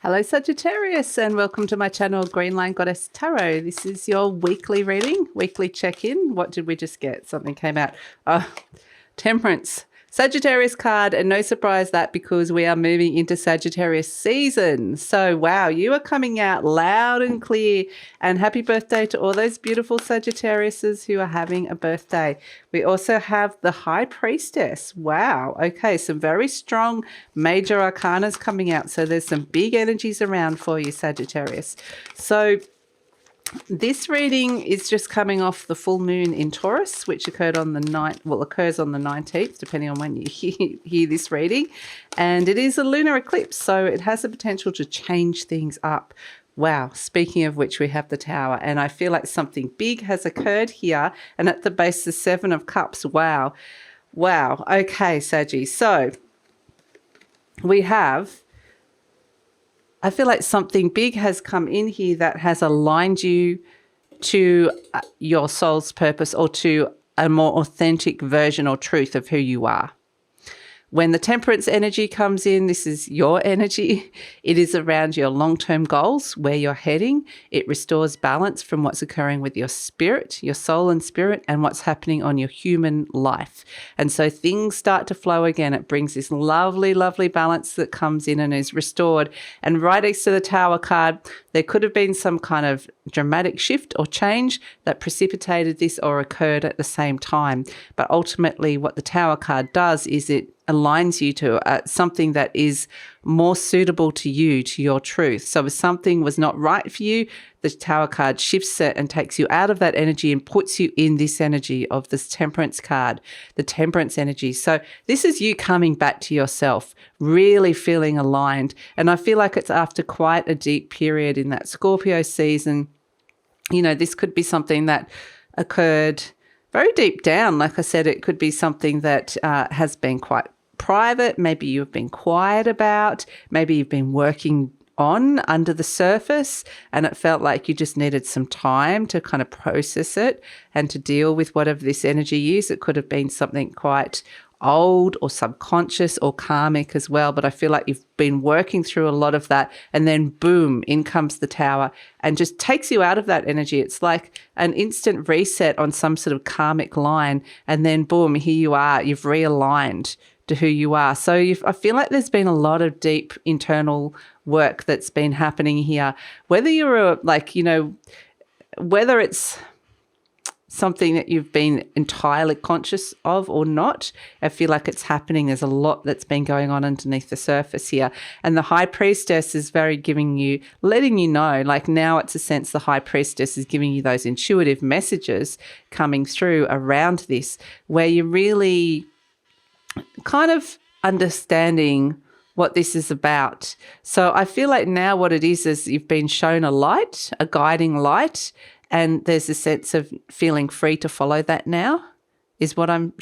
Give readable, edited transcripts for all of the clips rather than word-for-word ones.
Hello Sagittarius and welcome to my channel Greenline Goddess Tarot. This is your weekly reading, weekly check-in. What did we just get? Something came out. Temperance. Sagittarius card, and no surprise that because we are moving into Sagittarius season. So wow, you are coming out loud and clear, and happy birthday to all those beautiful Sagittariuses who are having a birthday. We also have the High Priestess. Wow. Okay, some very strong major arcanas coming out. So there's some big energies around for you, Sagittarius. So this reading is just coming off the full moon in Taurus, which occurred on the occurs on the 19th, depending on when you hear this reading. And it is a lunar eclipse, so it has the potential to change things up. Wow. Speaking of which, we have the Tower, and I feel like something big has occurred here. And at the base, the Seven of Cups. Wow. Wow. Okay, Saggy. So we have... I feel like something big has come in here that has aligned you to your soul's purpose or to a more authentic version or truth of who you are. When the temperance energy comes in, this is your energy. It is around your long-term goals, where you're heading. It restores balance from what's occurring with your spirit, your soul and spirit, and what's happening on your human life. And so things start to flow again. It brings this lovely, lovely balance that comes in and is restored. And right next to the Tower card, there could have been some kind of dramatic shift or change that precipitated this or occurred at the same time. But ultimately, what the Tower card does is it aligns you to something that is more suitable to you, to your truth. So if something was not right for you, the Tower card shifts it and takes you out of that energy and puts you in this energy of this Temperance card, the Temperance energy. So this is you coming back to yourself, really feeling aligned. And I feel like it's after quite a deep period in that Scorpio season. You know, this could be something that occurred very deep down. Like I said, it could be something that has been quite private. Maybe you've been quiet about, maybe you've been working on under the surface and it felt like you just needed some time to kind of process it and to deal with whatever this energy is. It could have been something quite old or subconscious or karmic as well, but I feel like you've been working through a lot of that, and then boom, in comes the Tower and just takes you out of that energy. It's like an instant reset on some sort of karmic line, and then boom, here you are, you've realigned to who you are. So I feel like there's been a lot of deep internal work that's been happening here, whether you're whether it's something that you've been entirely conscious of or not. I feel like it's happening. There's a lot that's been going on underneath the surface here. And the High Priestess is very letting you know, like now it's a sense the High Priestess is giving you those intuitive messages coming through around this, where you're really kind of understanding what this is about. So I feel like now what it is you've been shown a light, a guiding light, and there's a sense of feeling free to follow that now is what I'm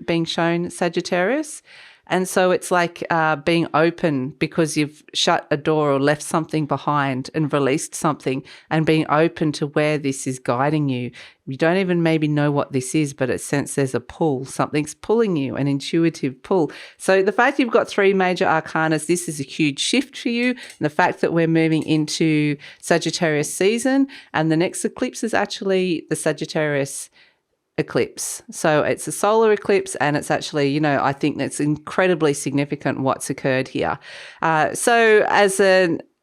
being shown, Sagittarius. And so it's like being open because you've shut a door or left something behind and released something, and being open to where this is guiding you. You don't even maybe know what this is, but it's sense there's a pull. Something's pulling you, an intuitive pull. So the fact you've got three major arcanas, this is a huge shift for you. And the fact that we're moving into Sagittarius season, and the next eclipse is actually the Sagittarius eclipse. So it's a solar eclipse, and it's actually, I think that's incredibly significant what's occurred here. So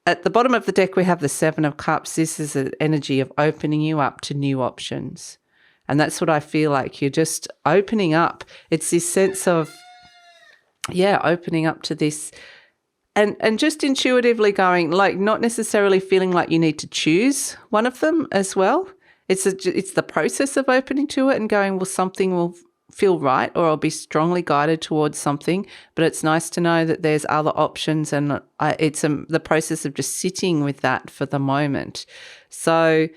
at the bottom of the deck, we have the Seven of Cups. This is an energy of opening you up to new options. And that's what I feel like. You're just opening up. It's this sense of, opening up to this and just intuitively going, like, not necessarily feeling like you need to choose one of them as well. It's the process of opening to it and going, well, something will feel right, or I'll be strongly guided towards something. But it's nice to know that there's other options, and it's the process of just sitting with that for the moment. So,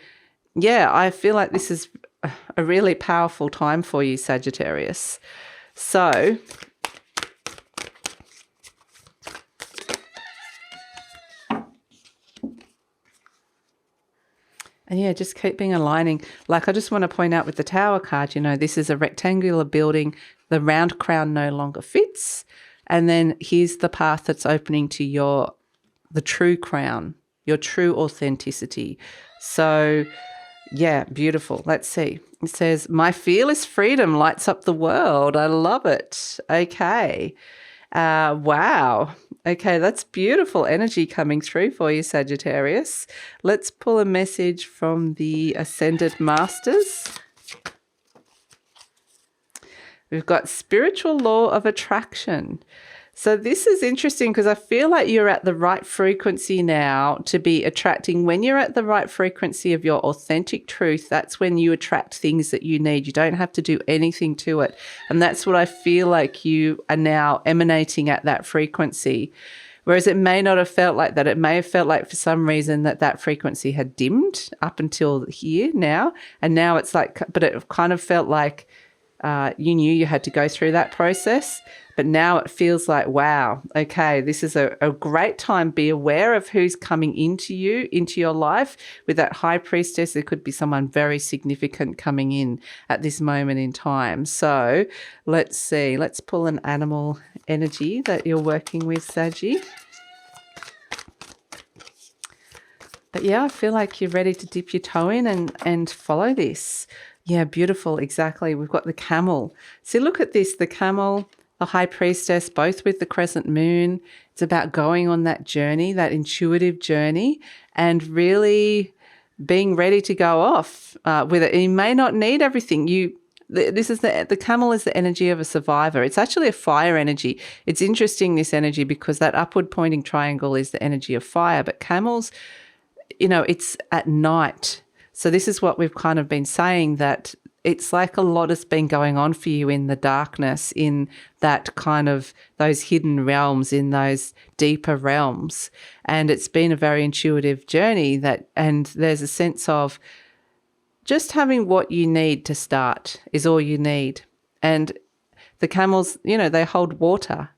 I feel like this is a really powerful time for you, Sagittarius. So and just keep being aligning. Like, I just want to point out with the Tower card, this is a rectangular building. The round crown no longer fits. And then here's the path that's opening to your the true crown, your true authenticity. So, yeah, beautiful. Let's see. It says, my fearless freedom lights up the world. I love it. Okay. Wow. Okay, that's beautiful energy coming through for you, Sagittarius. Let's pull a message from the Ascended Masters. We've got spiritual law of attraction. So this is interesting because I feel like you're at the right frequency now to be attracting. When you're at the right frequency of your authentic truth, that's when you attract things that you need. You don't have to do anything to it. And that's what I feel like you are now emanating at, that frequency. Whereas it may not have felt like that. It may have felt like for some reason that frequency had dimmed up until here now. And now it's like, but it kind of felt like you knew you had to go through that process. But now it feels like, wow, okay, this is a great time. Be aware of who's coming into you, into your life. With that High Priestess, there could be someone very significant coming in at this moment in time. So let's see. Let's pull an animal energy that you're working with, Saggy. But yeah, I feel like you're ready to dip your toe in and follow this. Yeah, beautiful. Exactly. We've got the camel. So look at this, the camel, the High Priestess, both with the crescent moon. It's about going on that journey, that intuitive journey, and really being ready to go off with it. You may not need everything. This is the camel is the energy of a survivor. It's actually a fire energy. It's interesting, this energy, because that upward pointing triangle is the energy of fire. But camels, it's at night. So this is what we've kind of been saying, that it's like a lot has been going on for you in the darkness, in that kind of those hidden realms, in those deeper realms. And it's been a very intuitive journey and there's a sense of just having what you need to start is all you need. And the camels, they hold water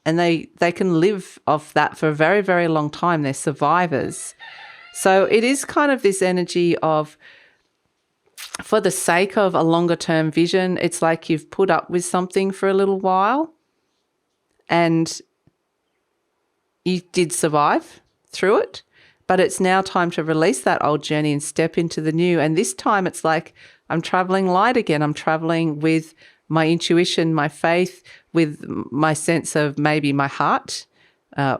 and they can live off that for a very, very long time. They're survivors. So it is kind of this energy of, for the sake of a longer term vision, it's like you've put up with something for a little while and you did survive through it, but it's now time to release that old journey and step into the new. And this time it's like, I'm traveling light again. I'm traveling with my intuition, my faith, with my sense of maybe my heart,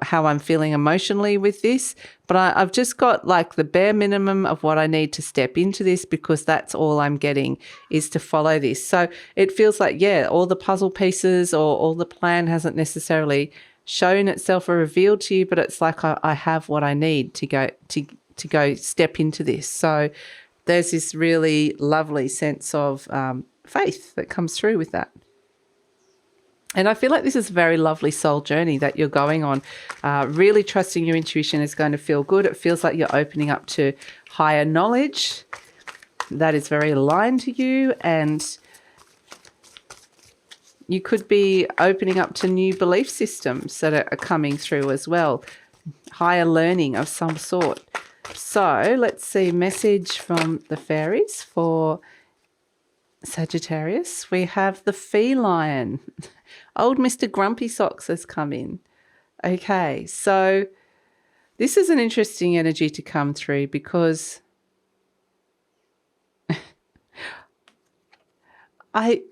how I'm feeling emotionally with this. But I've just got like the bare minimum of what I need to step into this, because that's all I'm getting is to follow this. So it feels like, yeah, all the puzzle pieces or all the plan hasn't necessarily shown itself or revealed to you, but it's like I have what I need to go step into this. So there's this really lovely sense of faith that comes through with that. And I feel like this is a very lovely soul journey that you're going on. Really trusting your intuition is going to feel good. It feels like you're opening up to higher knowledge that is very aligned to you, and you could be opening up to new belief systems that are coming through as well. Higher learning of some sort. So let's see, message from the fairies for Sagittarius. We have the feline. Old Mr. Grumpy Socks has come in. Okay, so this is an interesting energy to come through, because I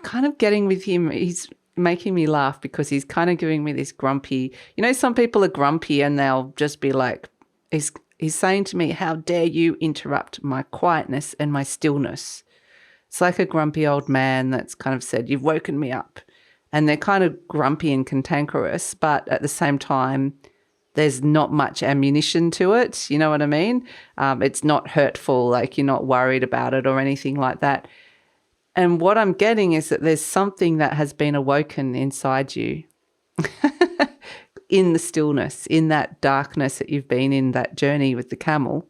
kind of getting with him, he's making me laugh because he's kind of giving me this grumpy, some people are grumpy and they'll just be like, he's saying to me, how dare you interrupt my quietness and my stillness. It's like a grumpy old man that's kind of said, you've woken me up. And they're kind of grumpy and cantankerous, but at the same time, there's not much ammunition to it. You know what I mean? It's not hurtful, like you're not worried about it or anything like that. And what I'm getting is that there's something that has been awoken inside you in the stillness, in that darkness that you've been in, that journey with the camel.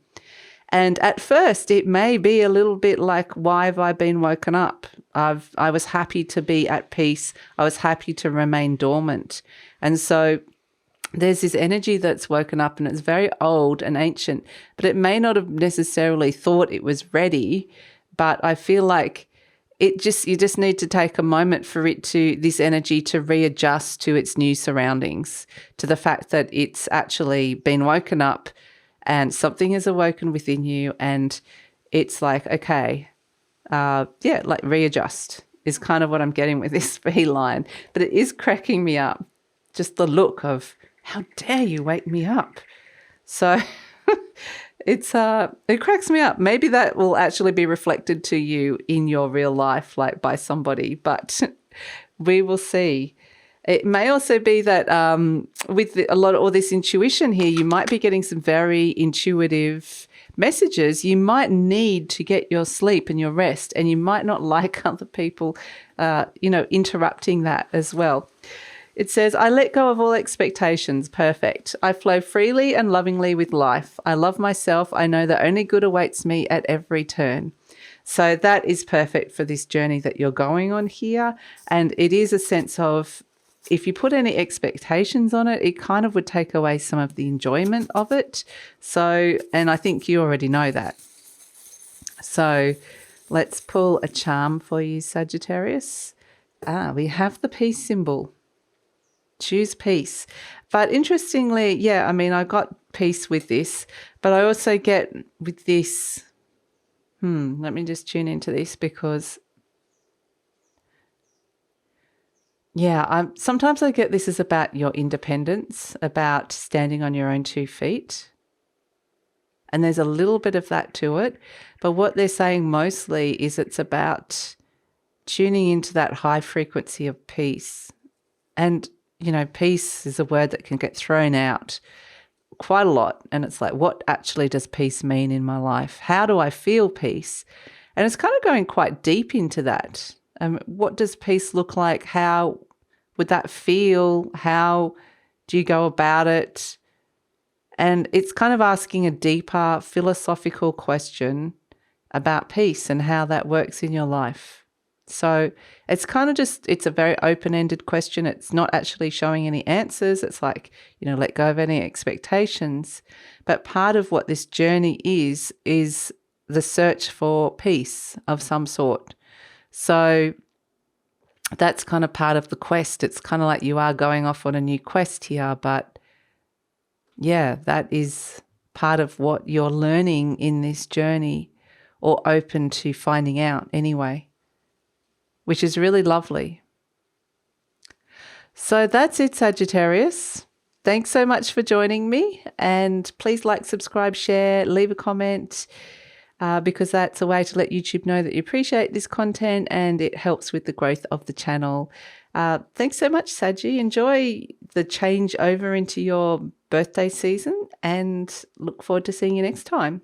And at first, it may be a little bit like, why have I been woken up? I was happy to be at peace. I was happy to remain dormant. And so there's this energy that's woken up, and it's very old and ancient, but it may not have necessarily thought it was ready. But I feel like you just need to take a moment for this energy to readjust to its new surroundings, to the fact that it's actually been woken up and something has awoken within you, and it's like, okay, like readjust is kind of what I'm getting with this feline. But it is cracking me up, just the look of, how dare you wake me up? So it cracks me up. Maybe that will actually be reflected to you in your real life, like by somebody, but we will see. It may also be that with a lot of all this intuition here, you might be getting some very intuitive messages. You might need to get your sleep and your rest, and you might not like other people, interrupting that as well. It says, I let go of all expectations. Perfect. I flow freely and lovingly with life. I love myself. I know that only good awaits me at every turn. So that is perfect for this journey that you're going on here. And it is a sense of, if you put any expectations on it, it kind of would take away some of the enjoyment of it. So, and I think you already know that. So let's pull a charm for you, Sagittarius. We have the peace symbol. Choose peace. But interestingly, I got peace with this, but I also get with this, let me just tune into this because, sometimes I get this is about your independence, about standing on your own 2 feet. And there's a little bit of that to it. But what they're saying mostly is it's about tuning into that high frequency of peace. And peace is a word that can get thrown out quite a lot. And it's like, what actually does peace mean in my life? How do I feel peace? And it's kind of going quite deep into that. What does peace look like? How would that feel? How do you go about it? And it's kind of asking a deeper philosophical question about peace and how that works in your life. So it's kind of it's a very open-ended question. It's not actually showing any answers. It's like, let go of any expectations. But part of what this journey is the search for peace of some sort. So that's kind of part of the quest. It's kind of like you are going off on a new quest here, but that is part of what you're learning in this journey, or open to finding out anyway, which is really lovely. So that's it, Sagittarius. Thanks so much for joining me, and please like, subscribe, share, leave a comment, because that's a way to let YouTube know that you appreciate this content and it helps with the growth of the channel. Thanks so much, Saggy. Enjoy the change over into your birthday season and look forward to seeing you next time.